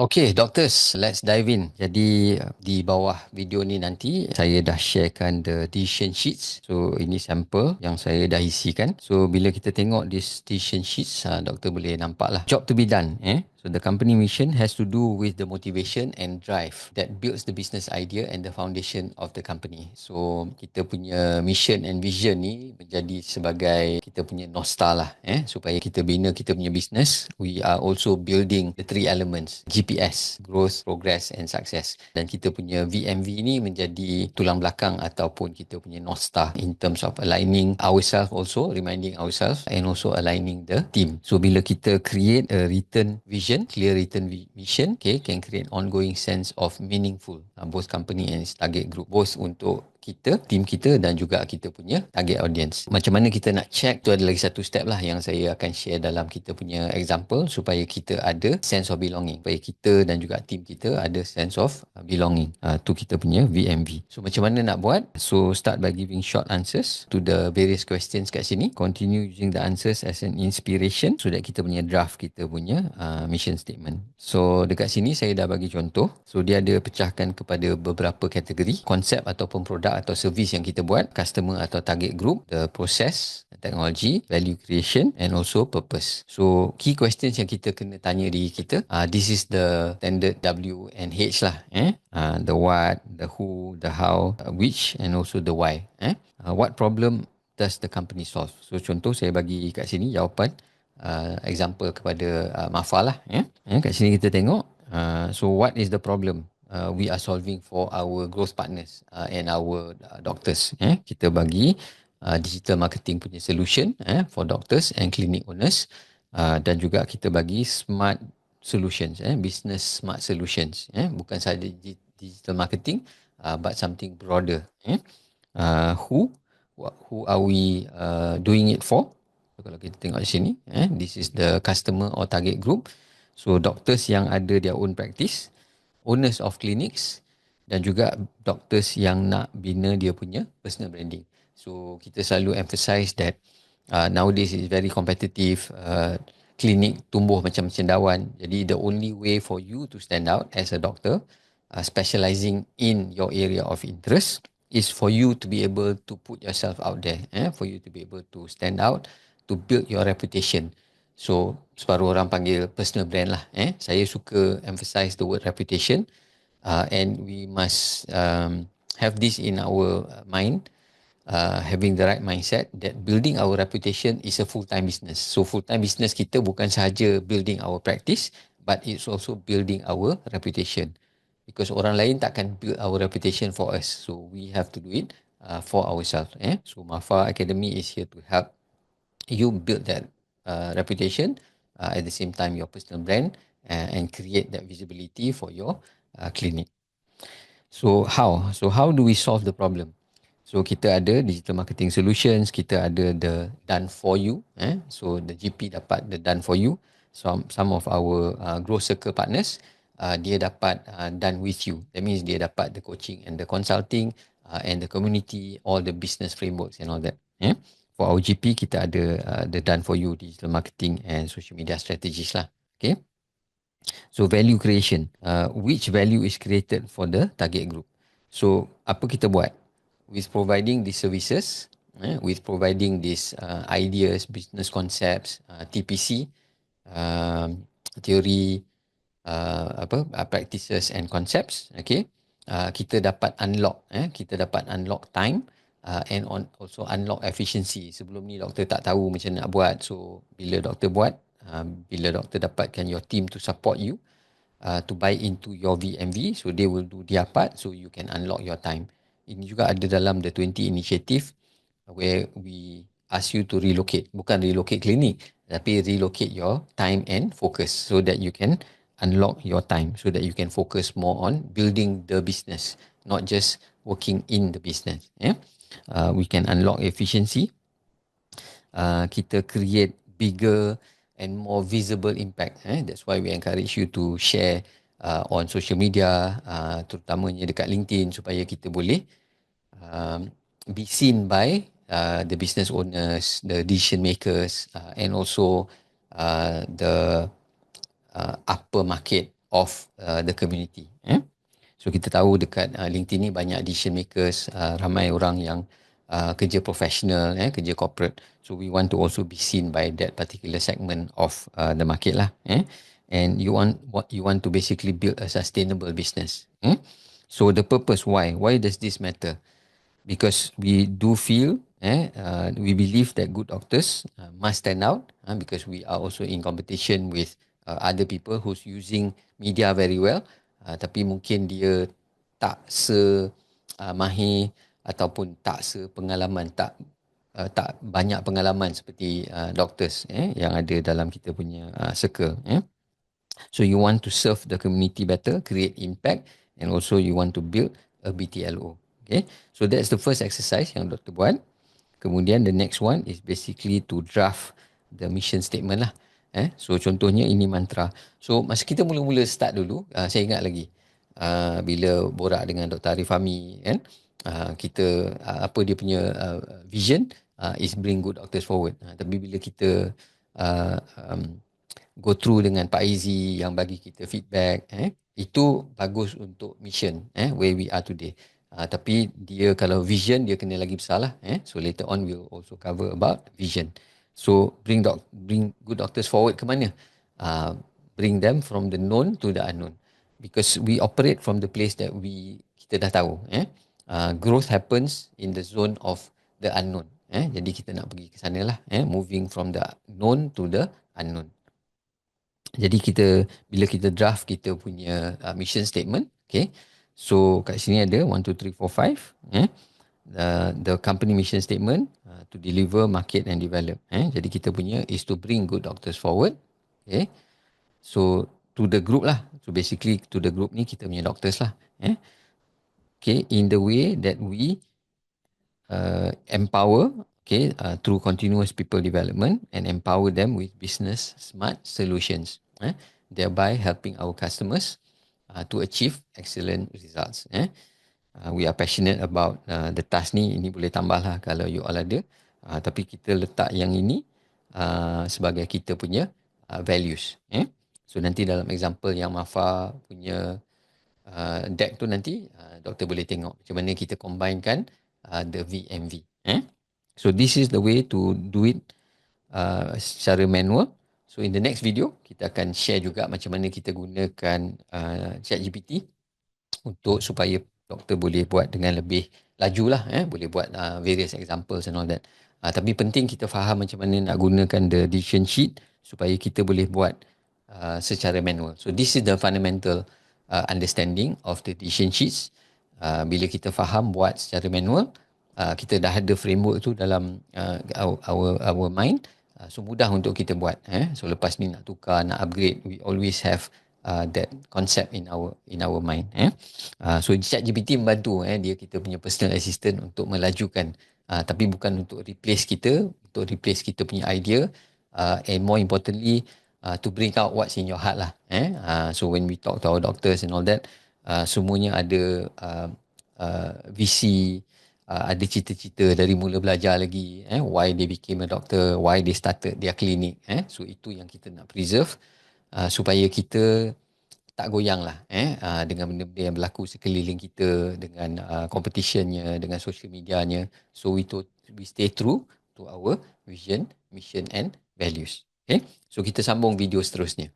Okay, doctors, let's dive in. Jadi di bawah video ni nanti saya dah sharekan the decision sheets. So ini sampel yang saya dah isikan. So bila kita tengok this decision sheets, doktor boleh nampak lah. Job to be done. So the company mission has to do with the motivation and drive that builds the business idea and the foundation of the company. So kita punya mission and vision ni menjadi sebagai kita punya North Star lah. Supaya kita bina kita punya business. We are also building the three elements. GPS, growth, progress and success. Dan kita punya VMV ni menjadi tulang belakang ataupun kita punya North Star in terms of aligning ourselves also, reminding ourselves and also aligning the team. So bila kita create a written vision, clear written mission, okay, can create ongoing sense of meaningful both company and its target group, both untuk kita, team kita dan juga kita punya target audience. Macam mana kita nak check, tu ada lagi satu step lah yang saya akan share dalam kita punya example supaya kita ada sense of belonging, supaya kita dan juga team kita ada sense of belonging. Tu kita punya VMV. So macam mana nak buat? So start by giving short answers to the various questions kat sini. Continue using the answers as an inspiration so that kita punya draft kita punya mission statement. So dekat sini saya dah bagi contoh. So dia ada pecahkan kepada beberapa kategori, konsep ataupun produk atau servis yang kita buat, customer atau target group, the process, technology, value creation and also purpose. So key questions yang kita kena tanya diri kita, this is the standard W and H lah. The what, the who, the how, which and also the why. What problem does the company solve? So contoh saya bagi kat sini jawapan example kepada Mafa lah. Kat sini kita tengok, so what is the problem we are solving for our growth partners and our doctors. Kita bagi digital marketing punya solution for doctors and clinic owners, dan juga kita bagi smart solutions, business smart solutions, bukan sahaja digital marketing, but something broader. Who are we doing it for? So, kalau kita tengok di sini, this is the customer or target group. So doctors yang ada their own practice, owners of clinics dan juga doctors yang nak bina dia punya personal branding. So kita selalu emphasize that nowadays is very competitive. Klinik tumbuh macam cendawan. Jadi the only way for you to stand out as a doctor, specializing in your area of interest, is for you to be able to put yourself out there, for you to be able to stand out, to build your reputation. So separuh orang panggil personal brand lah. Saya suka emphasize the word reputation, and we must have this in our mind, having the right mindset that building our reputation is a full-time business. So full-time business kita bukan sahaja building our practice, but it's also building our reputation. Because orang lain takkan build our reputation for us. So we have to do it for ourselves. So Mafa Academy is here to help you build that reputation, at the same time your personal brand, and create that visibility for your clinic. So how do we solve the problem? So kita ada digital marketing solutions, kita ada the done for you. So the GP dapat the done for you. Some of our growth circle partners, dia dapat done with you. That means dia dapat the coaching and the consulting, and the community, all the business frameworks and all that. For our GP, kita ada the done for you digital marketing and social media strategies lah. Okay. So value creation, which value is created for the target group. So apa kita buat? With providing these services, with providing these ideas, business concepts, TPC, theory, practices and concepts, okay, kita dapat unlock, kita dapat unlock time, and also unlock efficiency. Sebelum ni doktor tak tahu macam nak buat. So bila doktor buat, bila doktor dapatkan your team to support you, to buy into your VMV, so they will do their part, so you can unlock your time. Ini juga ada dalam the 20 initiative where we ask you to relocate. Bukan relocate klinik, tapi relocate your time and focus so that you can unlock your time, so that you can focus more on building the business, not just working in the business. We can unlock efficiency. Kita create bigger and more visible impact. That's why we encourage you to share on social media, terutamanya dekat LinkedIn, supaya kita boleh be seen by the business owners, the decision makers, and also the upper market of the community. So kita tahu dekat LinkedIn ni banyak decision makers, ramai orang yang kerja profesional, kerja corporate. So we want to also be seen by that particular segment of the market lah. And you want to basically build a sustainable business. So the purpose, why does this matter? Because we do feel, we believe that good doctors must stand out, because we are also in competition with other people who's using media very well, tapi mungkin dia tak mahir ataupun tak sepengalaman, tak banyak pengalaman seperti doctors yang ada dalam kita punya circle. So you want to serve the community better, create impact, and also you want to build a BTLO. Okay, so that's the first exercise yang doktor buat. Kemudian the next one is basically to draft the mission statement lah. So contohnya ini mantra. So masa kita mula-mula start dulu, saya ingat lagi bila borak dengan Dr. Arif Fahmi kan, kita apa dia punya vision is bring good doctors forward. Tapi bila kita go through dengan Pak Izi yang bagi kita feedback, itu bagus untuk mission where we are today. Tapi dia kalau vision dia kena lagi besar lah. So later on we'll also cover about vision. So bring good doctors forward ke mana? Bring them from the known to the unknown. Because we operate from the place that kita dah tahu. Growth happens in the zone of the unknown. Jadi kita nak pergi ke sana lah. Moving from the known to the unknown. Jadi bila kita draft kita punya mission statement, okay. So kat sini ada 1, 2, 3, 4, 5. The company mission statement to deliver, market and develop. Jadi kita punya is to bring good doctors forward. Okay. So to the group lah. So basically to the group ni kita punya doctors lah. Okay. In the way that we empower, through continuous people development and empower them with business smart solutions, thereby helping our customers to achieve excellent results. We are passionate about the task ni. Ini boleh tambah lah kalau you all ada. Tapi kita letak yang ini sebagai kita punya values. So nanti dalam example yang Mafa punya deck tu nanti doktor boleh tengok macam mana kita combinekan the VMV. So this is the way to do it secara manual. So in the next video kita akan share juga macam mana kita gunakan ChatGPT untuk supaya doktor boleh buat dengan lebih laju lah, boleh buat various examples and all that. Tapi penting kita faham macam mana nak gunakan the decision sheet supaya kita boleh buat secara manual. So this is the fundamental understanding of the decision sheets. Bila kita faham buat secara manual, kita dah ada framework tu dalam our mind, so mudah untuk kita buat. So lepas ni nak tukar, nak upgrade, we always have that concept in our mind. So ChatGPT membantu, dia kita punya personal assistant untuk melajukan, tapi bukan untuk replace kita, untuk replace kita punya idea, and more importantly to bring out what's in your heart lah. So when we talk to our doctors and all that, semuanya ada visi, ada cita-cita dari mula belajar lagi, why they became a doctor, why they started their clinic. So itu yang kita nak preserve, supaya kita tak goyang lah dengan benda-benda yang berlaku sekeliling kita, dengan competitionnya, dengan social medianya. So we stay true to our vision, mission and values. Okay, so kita sambung video seterusnya.